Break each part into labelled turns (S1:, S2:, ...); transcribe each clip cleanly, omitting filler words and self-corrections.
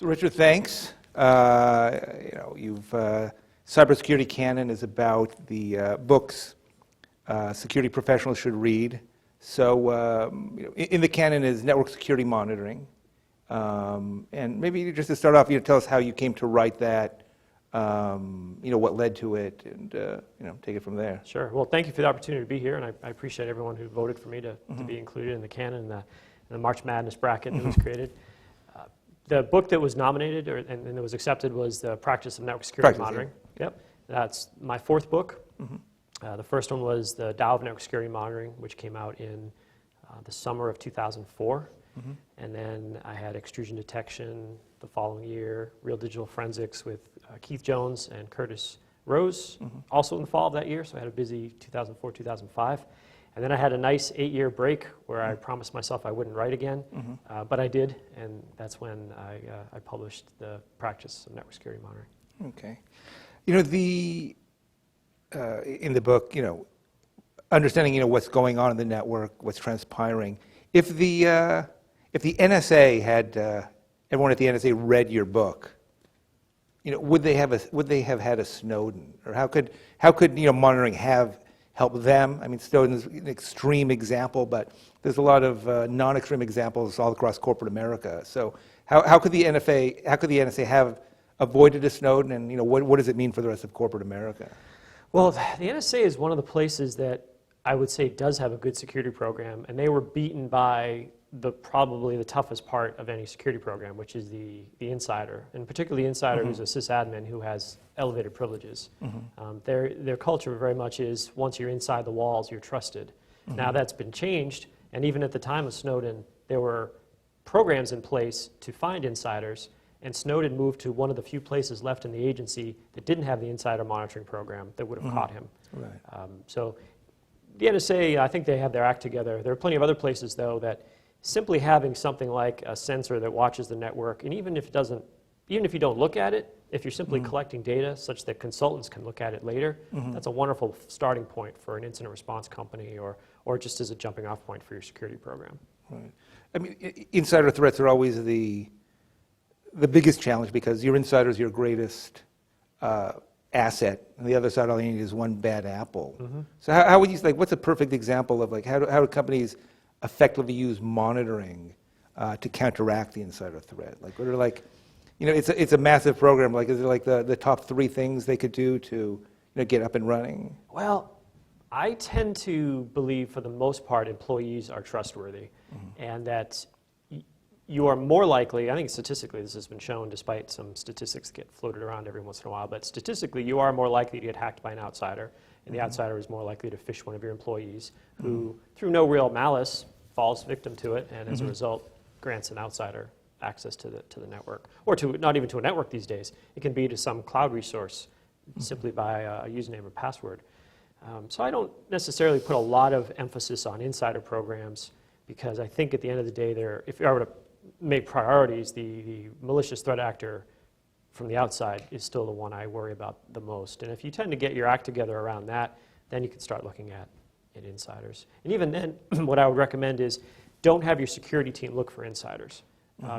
S1: So Richard, thanks. Cybersecurity Canon is about the books security professionals should read. So in the canon is network security monitoring. And maybe just to start off, tell us how you came to write that, what led to it, and take it from there.
S2: Sure. Well, thank you for the opportunity to be here, and I appreciate everyone who voted for me to be included in the canon and the March Madness bracket that was created. The book that was nominated and that was accepted was The Practice of Network Security Monitoring. Yeah. Yep. That's my fourth book. The first one was The Tao of Network Security Monitoring, which came out in the summer of 2004. And then I had Extrusion Detection the following year, Real Digital Forensics with Keith Jones and Curtis Rose, also in the fall of that year. So I had a busy 2004, 2005. And then I had a nice 8-year break where I promised myself I wouldn't write again, but I did, and that's when I published The Practice of Network Security Monitoring.
S1: Okay. In the book, understanding, what's going on in the network, what's transpiring. If the NSA had, everyone at the NSA read your book, would they have had a Snowden? Or how could monitoring have helped them? I mean, Snowden's an extreme example, but there's a lot of non-extreme examples all across corporate America. So how could the NSA have avoided a Snowden, and what does it mean for the rest of corporate America?
S2: Well, the NSA is one of the places that I would say does have a good security program, and they were beaten by probably the toughest part of any security program, which is the insider, and particularly the insider who's a sysadmin who has elevated privileges. Their culture very much is once you're inside the walls, you're trusted. Now that's been changed, and even at the time of Snowden, there were programs in place to find insiders, and Snowden moved to one of the few places left in the agency that didn't have the insider monitoring program that would have caught him.
S1: Right.
S2: So the NSA, I think they have their act together. There are plenty of other places, though, that simply having something like a sensor that watches the network, and even if you don't look at it, if you're simply collecting data such that consultants can look at it later, that's a wonderful starting point for an incident response company or just as a jumping off point for your security program.
S1: Right. I mean, insider threats are always the biggest challenge because your insider is your greatest asset, and the other side all you need is one bad apple. So how would you, what's a perfect example of how do companies effectively use monitoring to counteract the insider threat? What are it's a massive program. Is it the top 3 things they could do to get up and running?
S2: Well, I tend to believe for the most part employees are trustworthy, and that you are more likely, I think statistically this has been shown despite some statistics get floated around every once in a while, but statistically you are more likely to get hacked by an outsider, and the outsider is more likely to phish one of your employees who, through no real malice, falls victim to it, and as a result grants an outsider access to the network, or to not even to a network these days. It can be to some cloud resource simply by a username or password. So I don't necessarily put a lot of emphasis on insider programs because I think at the end of the day, if I were to make priorities, the malicious threat actor from the outside is still the one I worry about the most. And if you tend to get your act together around that, then you can start looking at insiders. And even then, what I would recommend is don't have your security team look for insiders.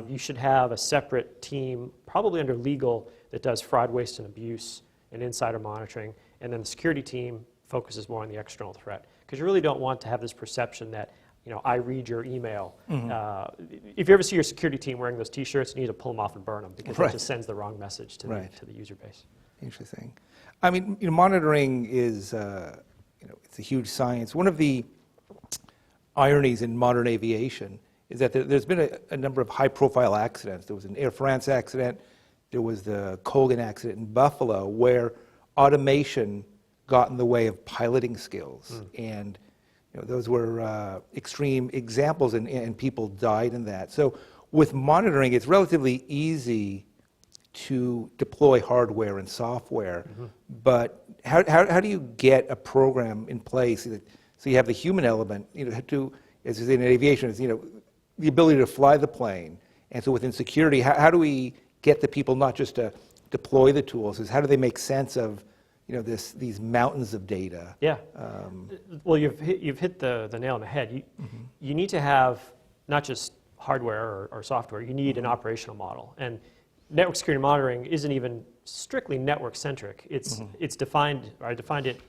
S2: You should have a separate team, probably under legal, that does fraud, waste, and abuse and insider monitoring. And then the security team focuses more on the external threat. Because you really don't want to have this perception that I read your email. If you ever see your security team wearing those T-shirts, you need to pull them off and burn them because it just sends the wrong message to the user base.
S1: Interesting. I mean, monitoring is it's a huge science. One of the ironies in modern aviation is that there's been a number of high-profile accidents. There was an Air France accident. There was the Colgan accident in Buffalo, where automation got in the way of piloting skills, and those were extreme examples, and people died in that. So with monitoring, it's relatively easy to deploy hardware and software, but how do you get a program in place so you have the human element, as is in aviation, is the ability to fly the plane, and so within security, how do we get the people not just to deploy the tools, is how do they make sense of these mountains of data?
S2: Yeah. Well, you've hit the nail on the head. You need to have not just hardware or software. You need an operational model, and network security monitoring isn't even strictly network centric. It's defined, or I defined it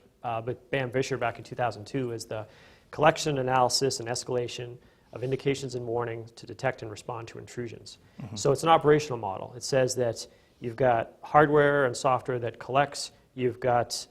S2: with Bam Vischer back in 2002 as the collection, analysis, and escalation of indications and warnings to detect and respond to intrusions. So it's an operational model. It says that you've got hardware and software that collects, you've got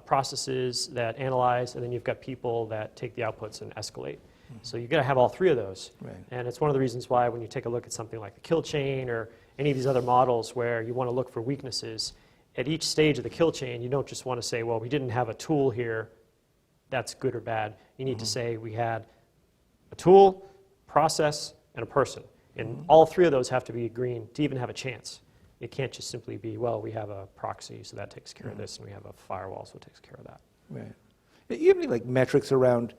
S2: processes that analyze, and then you've got people that take the outputs and escalate. So you've got to have all three of those.
S1: Right.
S2: And it's one of the reasons why when you take a look at something like the kill chain or any of these other models where you want to look for weaknesses, at each stage of the kill chain, you don't just want to say, well, we didn't have a tool here, that's good or bad. You need to say we had a tool, process, and a person. And all three of those have to be green to even have a chance. It can't just simply be, well, we have a proxy, so that takes care of this, and we have a firewall, so it takes care of that.
S1: Right. Do you have any like metrics around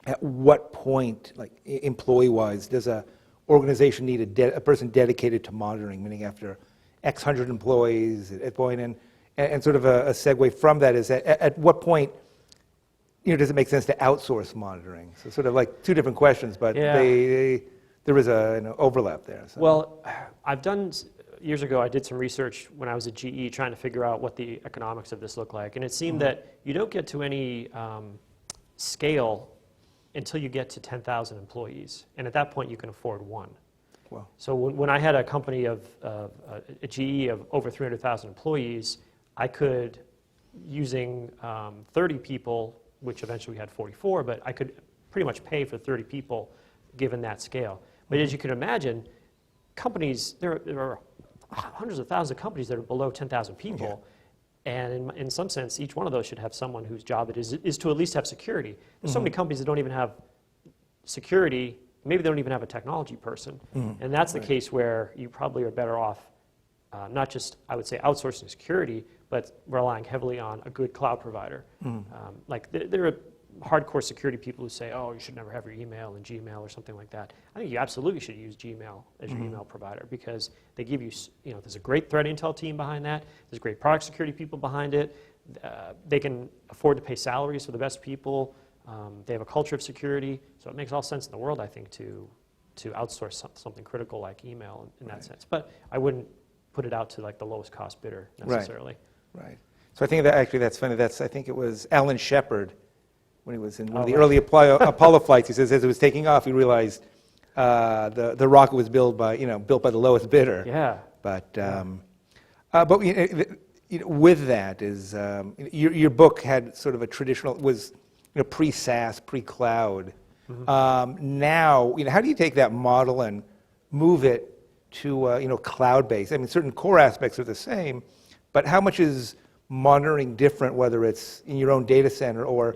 S1: at what point, like employee-wise, does a organization need a person dedicated to monitoring? Meaning after X hundred employees at point, and sort of a segue from that is at what point, does it make sense to outsource monitoring? So sort of like two different questions, but there is an overlap there. So.
S2: Well, years ago, I did some research when I was at GE trying to figure out what the economics of this look like. And it seemed that you don't get to any scale until you get to 10,000 employees. And at that point, you can afford one.
S1: Wow.
S2: So when I had a company a GE of over 300,000 employees, I could, using 30 people, which eventually we had 44, but I could pretty much pay for 30 people given that scale. But as you can imagine, companies, there are hundreds of thousands of companies that are below 10,000 people. And in some sense, each one of those should have someone whose job it is to at least have security. There's so many companies that don't even have security. Maybe they don't even have a technology person. And that's the case where you probably are better off not just, I would say, outsourcing security, but relying heavily on a good cloud provider. Like there are hardcore security people who say, oh, you should never have your email in Gmail or something like that. I think you absolutely should use Gmail as your email provider because they give you, there's a great threat intel team behind that. There's great product security people behind it. They can afford to pay salaries for the best people. They have a culture of security. So it makes all sense in the world, I think, to outsource something critical like email in that sense. But I wouldn't put it out to like the lowest cost bidder necessarily.
S1: Right. So I think that actually that's funny. I think it was Alan Shepard when he was in one of the early Apollo flights. He says as it was taking off, he realized the rocket was built by the lowest bidder.
S2: Yeah.
S1: But with that is your book had sort of a traditional was pre-SaaS, pre-cloud. Now how do you take that model and move it to cloud-based? I mean, certain core aspects are the same, but how much is monitoring different, whether it's in your own data center or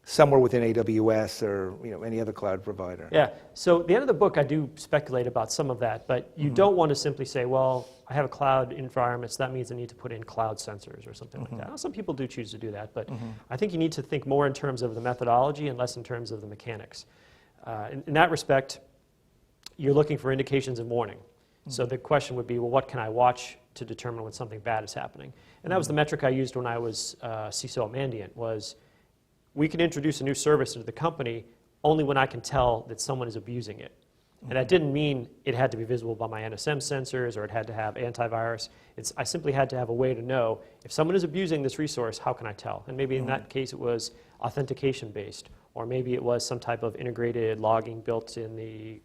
S1: somewhere within AWS or any other cloud provider?
S2: Yeah. So at the end of the book, I do speculate about some of that, but you don't want to simply say, well, I have a cloud environment, so that means I need to put in cloud sensors or something like that. Now, some people do choose to do that, but I think you need to think more in terms of the methodology and less in terms of the mechanics. In that respect, you're looking for indications and warning. So the question would be, well, what can I watch to determine when something bad is happening? And that was the metric I used when I was CISO at Mandiant, was we can introduce a new service into the company only when I can tell that someone is abusing it. And that didn't mean it had to be visible by my NSM sensors or it had to have antivirus. I simply had to have a way to know if someone is abusing this resource, how can I tell? And maybe in that case it was authentication based, or maybe it was some type of integrated logging built in the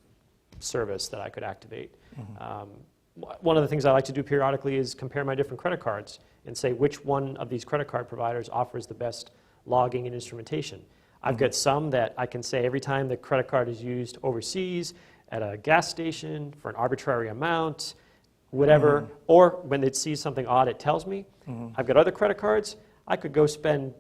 S2: service that I could activate. One of the things I like to do periodically is compare my different credit cards and say which one of these credit card providers offers the best logging and instrumentation. I've got some that I can say every time the credit card is used overseas, at a gas station, for an arbitrary amount, whatever, or when it sees something odd, it tells me. I've got other credit cards. I could go spend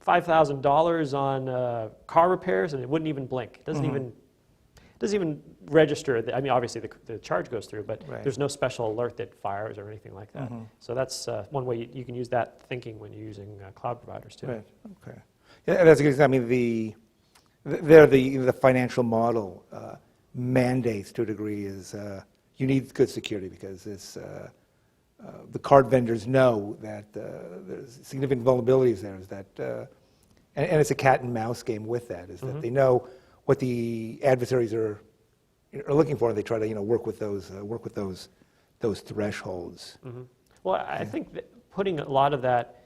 S2: $5,000 on car repairs and it wouldn't even blink. It doesn't even register. I mean, obviously the charge goes through, but there's no special alert that fires or anything like that. So that's one way you can use that thinking when you're using cloud providers too.
S1: Right. Okay. Yeah, that's a good example. I mean, the financial model mandates to a degree is you need good security because it's the card vendors know that there's significant vulnerabilities there. Is that and it's a cat and mouse game with that. Is that they know what the adversaries are looking for, and they try to work with those those thresholds.
S2: Well, I think that putting a lot of that,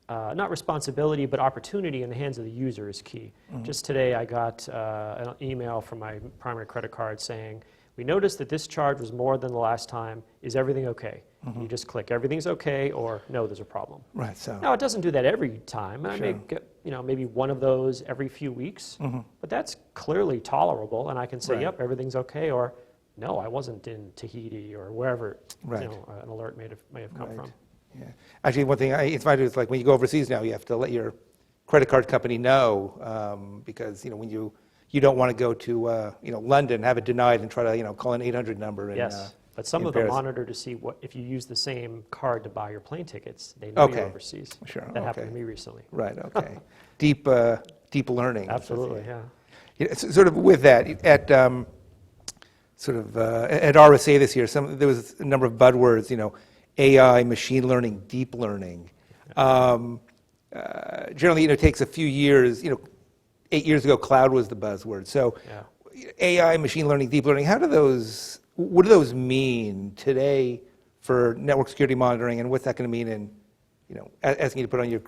S2: not responsibility, but opportunity in the hands of the user is key. Just today I got an email from my primary credit card saying, we noticed that this charge was more than the last time. Is everything okay? And you just click everything's okay or no, there's a problem.
S1: Right. So
S2: Now, it doesn't do that every time. I may get, maybe one of those every few weeks, but that's clearly tolerable, and I can say,
S1: Right.
S2: yep, everything's okay, or no, I wasn't in Tahiti, or wherever
S1: Right.
S2: An alert may have come from.
S1: Yeah. Actually, one thing it's funny is like when you go overseas now, you have to let your credit card company know because when you don't want to go to London, have it denied, and try to call an 800 number. And,
S2: Yes, but some
S1: in
S2: of them
S1: Paris.
S2: monitor to see what if you use the same card to buy your plane tickets. They know you're
S1: Okay.
S2: overseas.
S1: Sure,
S2: That happened
S1: okay.
S2: to me recently.
S1: Right. Okay. deep learning.
S2: Absolutely, yeah.
S1: Yeah, sort of with that at at RSA this year, there was a number of buzzwords. AI, machine learning, deep learning. Generally, it takes a few years. 8 years ago, cloud was the buzzword. So,
S2: Yeah.
S1: AI, machine learning, deep learning. What do those mean today for network security monitoring, and what's that going to mean in, asking you to put on your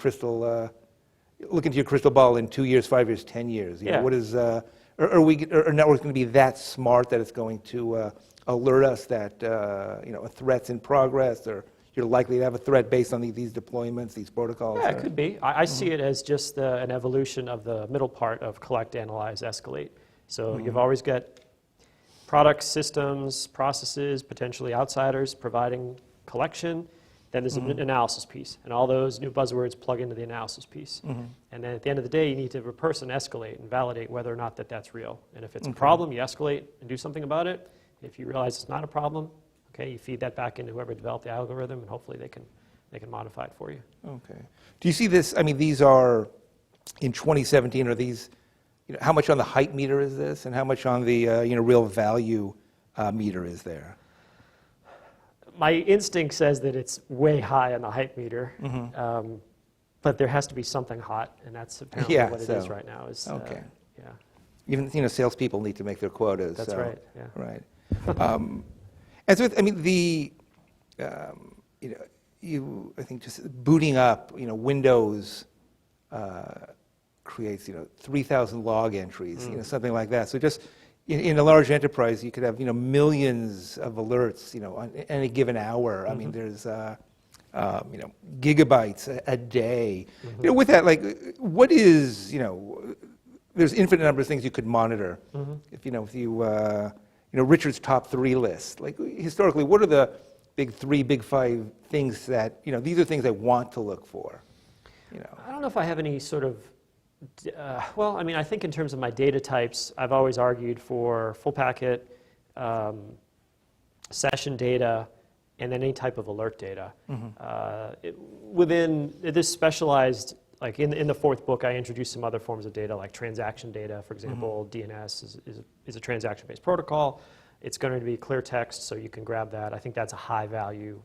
S1: look into your crystal ball in 2 years, 5 years, 10 years.
S2: Yeah.
S1: What is? Are networks going to be that smart that it's going to alert us that a threat's in progress, or you're likely to have a threat based on these deployments, these protocols?
S2: Yeah, it could be. I see it as just an evolution of the middle part of collect, analyze, escalate. So you've always got products, systems, processes, potentially outsiders providing collection. Then there's an analysis piece, and all those new buzzwords plug into the analysis piece. And then at the end of the day, you need to reverse and escalate and validate whether or not that's real. And if it's a problem, you escalate and do something about it. If you realize it's not a problem, okay, you feed that back into whoever developed the algorithm, and hopefully they can modify it for you.
S1: Okay. Do you see this? I mean, these are in 2017. Are these? How much on the hype meter is this, and how much on the real value meter is there?
S2: My instinct says that it's way high on the hype meter, but there has to be something hot, and that's apparently what it is right now.
S1: Okay.
S2: Yeah.
S1: Even salespeople need to make their quotas.
S2: That's right. Yeah.
S1: Right. And so, I think just booting up, Windows creates, 3,000 log entries, something like that. So just in a large enterprise, you could have, millions of alerts, on any given hour. I mean, there's, gigabytes a day. With that, like, what is, there's infinite number of things you could monitor. If Richard's top 3 list. Like, historically, what are the big 3, big 5 things that, these are things I want to look for?
S2: I don't know if I have any sort of, I think in terms of my data types, I've always argued for full packet, session data, and then any type of alert data. Within this specialized, like in the 4th book, I introduced some other forms of data, like transaction data, for example. DNS is a transaction-based protocol. It's going to be clear text, so you can grab that. I think that's a high-value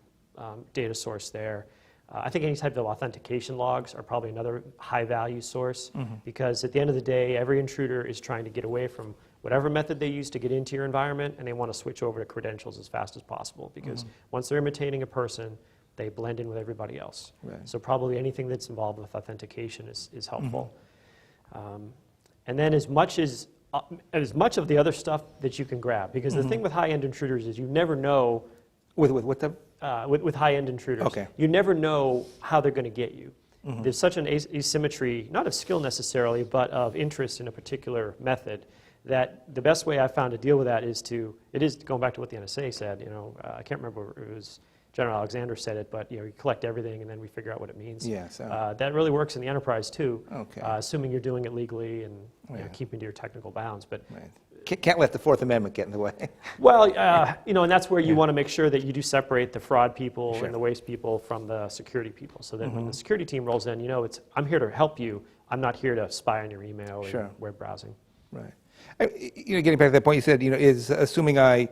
S2: data source there. I think any type of authentication logs are probably another high-value source, because at the end of the day, every intruder is trying to get away from whatever method they use to get into your environment, and they want to switch over to credentials as fast as possible, because once they're imitating a person, they blend in with everybody else.
S1: Right.
S2: So probably anything that's involved with authentication is helpful. And then as much of the other stuff that you can grab, because the thing with high-end intruders is you never know.
S1: With what the?
S2: With high-end intruders,
S1: Okay.
S2: You never know how they're going to get you. There's such an asymmetry, not of skill necessarily, but of interest in a particular method, that the best way I found to deal with that is going back to what the NSA said. I can't remember if it was General Alexander said it, but you collect everything and then we figure out what it means.
S1: Yeah, so.
S2: That really works in the enterprise too,
S1: Okay.
S2: Assuming you're doing it legally and keeping to your technical bounds. But
S1: Right. Can't let the 4th Amendment get in the way.
S2: well, and that's where you want to make sure that you do separate the fraud people
S1: Sure.
S2: and the waste people from the security people, so that when the security team rolls in, I'm here to help you. I'm not here to spy on your email
S1: Sure.
S2: and web browsing.
S1: Right. Getting back to that point, you said, is assuming I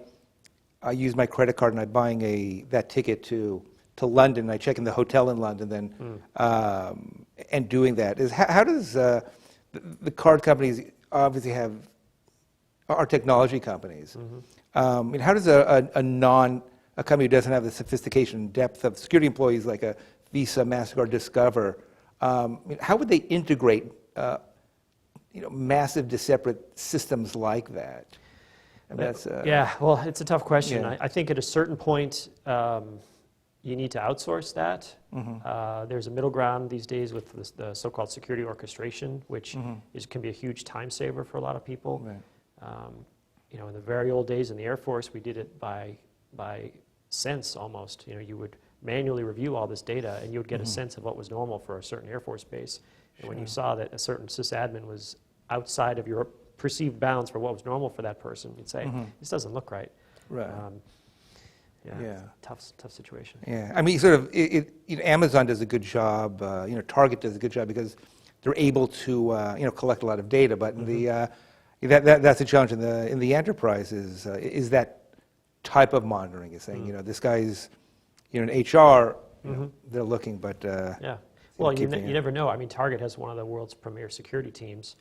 S1: use my credit card and I'm buying that ticket to London, I check in the hotel in London, then and doing that is how does the card companies are technology companies? How does a a company who doesn't have the sophistication and depth of security employees like a Visa, MasterCard, Discover, how would they integrate massive separate systems like that? I mean,
S2: yeah, well, it's a tough question.
S1: Yeah.
S2: I think at a certain point, you need to outsource that. There's a middle ground these days with the so-called security orchestration, which can be a huge time saver for a lot of people.
S1: Right.
S2: In the very old days in the Air Force, we did it by sense almost. You would manually review all this data, and you would get a sense of what was normal for a certain Air Force base. And when you saw that a certain sysadmin was outside of your perceived bounds for what was normal for that person, you'd say, this doesn't look right.
S1: Right.
S2: Yeah,
S1: Yeah.
S2: It's a tough situation.
S1: Yeah, I mean, sort of, Amazon does a good job. Target does a good job because they're able to, collect a lot of data. But in that's a challenge in the enterprise is that type of monitoring. Is saying, this guy's, in HR, they're looking, but
S2: yeah. Well, you never know. I mean, Target has one of the world's premier security teams,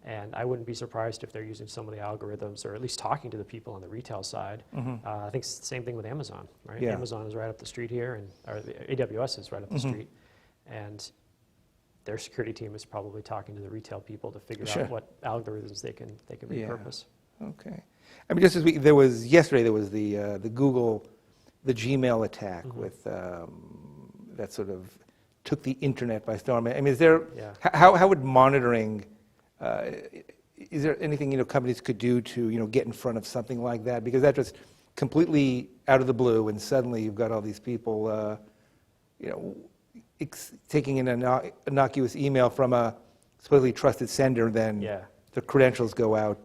S2: and I wouldn't be surprised if they're using some of the algorithms, or at least talking to the people on the retail side. I think it's the same thing with Amazon, right?
S1: Yeah.
S2: Amazon is right up the street here, or the AWS is right up the street, and their security team is probably talking to the retail people to figure out what algorithms they can repurpose.
S1: Okay. I mean, just as yesterday there was the Google, the Gmail attack with that sort of took the internet by storm. I mean, is there how would monitoring? Is there anything companies could do to get in front of something like that? Because that just completely out of the blue, and suddenly you've got all these people, taking an innocuous email from a supposedly trusted sender, then the credentials go out.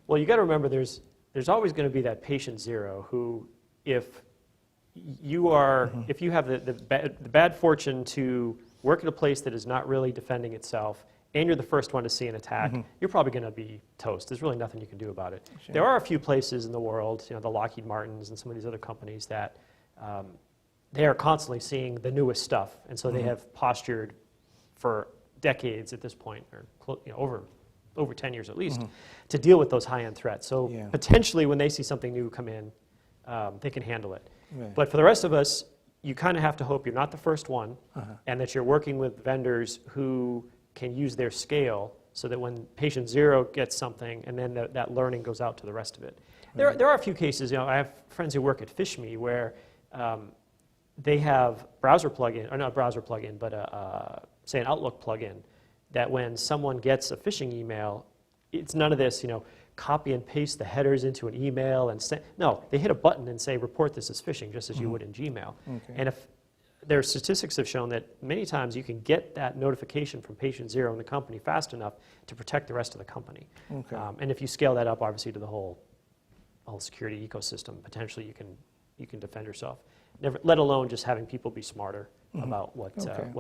S2: Well, you got to remember, there's always going to be that patient zero who, if you have the bad fortune to work at a place that is not really defending itself, and you're the first one to see an attack, you're probably going to be toast. There's really nothing you can do about it.
S1: Sure.
S2: There are a few places in the world, the Lockheed Martins and some of these other companies, that they are constantly seeing the newest stuff, and so they have postured for decades at this point, or over 10 years at least, to deal with those high-end threats. So potentially when they see something new come in, they can handle it.
S1: Right.
S2: But for the rest of us, you kind of have to hope you're not the first one, and that you're working with vendors who can use their scale so that when patient zero gets something, and then that learning goes out to the rest of it. Right. There are a few cases. I have friends who work at FishMe where they have browser plugin, or not browser plugin, but say an Outlook plugin, that when someone gets a phishing email, it's none of this, copy and paste the headers into an email and send. No, they hit a button and say, report this as phishing, just as you would in Gmail. Okay. And if their statistics have shown that many times you can get that notification from patient zero in the company fast enough to protect the rest of the company. Okay. And if you scale that up, obviously, to the whole security ecosystem, potentially you can defend yourself. Let alone just having people be smarter about what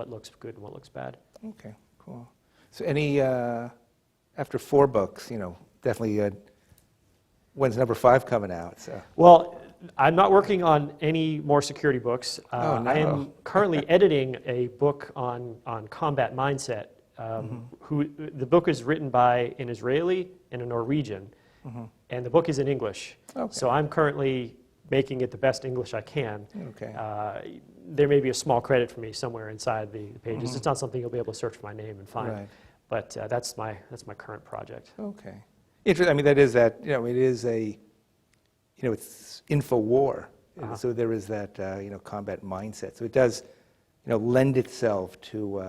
S2: looks good and what looks bad.
S1: Okay, cool. So after 4 books, definitely, when's number 5 coming out? So.
S2: Well, I'm not working on any more security books.
S1: Oh, no.
S2: I am currently editing a book on combat mindset. The book is written by an Israeli and a Norwegian, and the book is in English. Okay. So I'm currently making it the best English I can. Okay. There may be a small credit for me somewhere inside the pages. It's not something you'll be able to search for my name and find. Right. But that's my current project.
S1: Okay. Interesting. I mean, it is it's InfoWar. So there is that, combat mindset. So it does, lend itself to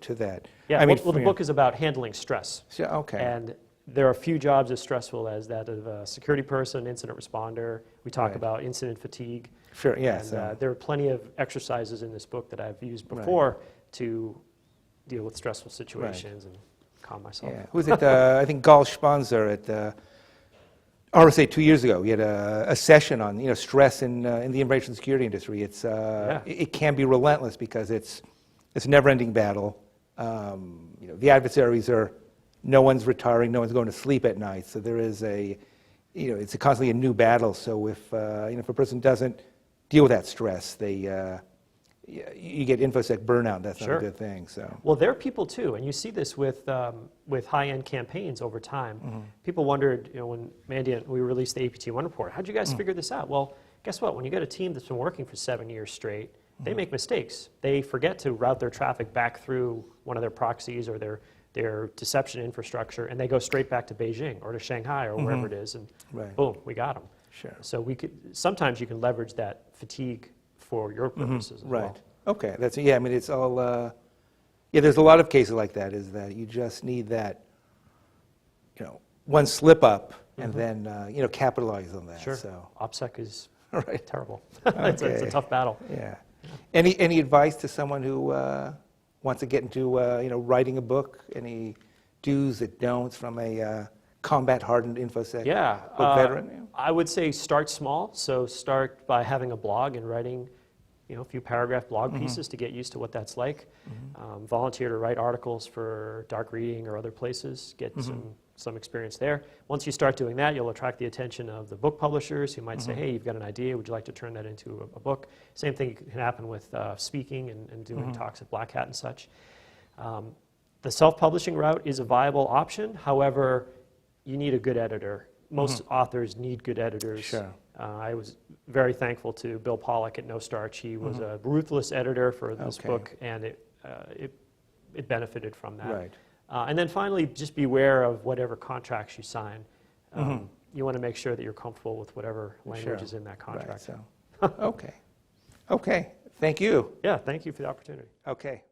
S1: that.
S2: Yeah. I mean, the book is about handling stress.
S1: So, okay.
S2: And there are few jobs as stressful as that of a security person, incident responder. We talk about incident fatigue.
S1: Sure. Yes.
S2: And there are plenty of exercises in this book that I've used before to deal with stressful situations and calm myself. Yeah.
S1: Who was it? I think Gal Sponser at RSA 2 years ago. He had a session on stress in the information security industry. It's it can be relentless because it's a never-ending battle. The adversaries are. No one's retiring. No one's going to sleep at night. So there is it's constantly a new battle. So if a person doesn't deal with that stress, they you get InfoSec burnout. That's not
S2: Sure.
S1: a good thing. So
S2: Well, there are people too, and you see this with high-end campaigns over time. People wondered, when Mandy and we released the APT1 report, how'd you guys figure this out? Well, guess what? When you get a team that's been working for 7 years straight, they make mistakes. They forget to route their traffic back through one of their proxies or their deception infrastructure, and they go straight back to Beijing or to Shanghai or wherever it is, and boom, we got them.
S1: Sure.
S2: So sometimes you can leverage that fatigue for your purposes as well.
S1: Okay. That's I mean, it's all. There's a lot of cases like that. Is that you just need that, one slip up, and then capitalize on that.
S2: Sure.
S1: So.
S2: OPSEC is
S1: Right.
S2: terrible. It's a tough battle.
S1: Yeah. Any advice to someone who wants to get into writing a book? Any do's and don'ts from a combat-hardened InfoSec book veteran?
S2: I would say start small. So start by having a blog and writing, a few paragraph blog pieces to get used to what that's like. Volunteer to write articles for Dark Reading or other places. Get some experience there. Once you start doing that, you'll attract the attention of the book publishers who might say, hey, you've got an idea, would you like to turn that into a book? Same thing can happen with speaking and doing talks at Black Hat and such. The self-publishing route is a viable option. However, you need a good editor. Most authors need good editors.
S1: Sure.
S2: I was very thankful to Bill Pollack at No Starch. He was a ruthless editor for this book, and it benefited from that.
S1: Right.
S2: And then finally, just beware of whatever contracts you sign. You want to make sure that you're comfortable with whatever language is in that contract.
S1: Right, so. Okay. Thank you.
S2: Yeah, thank you for the opportunity.
S1: Okay.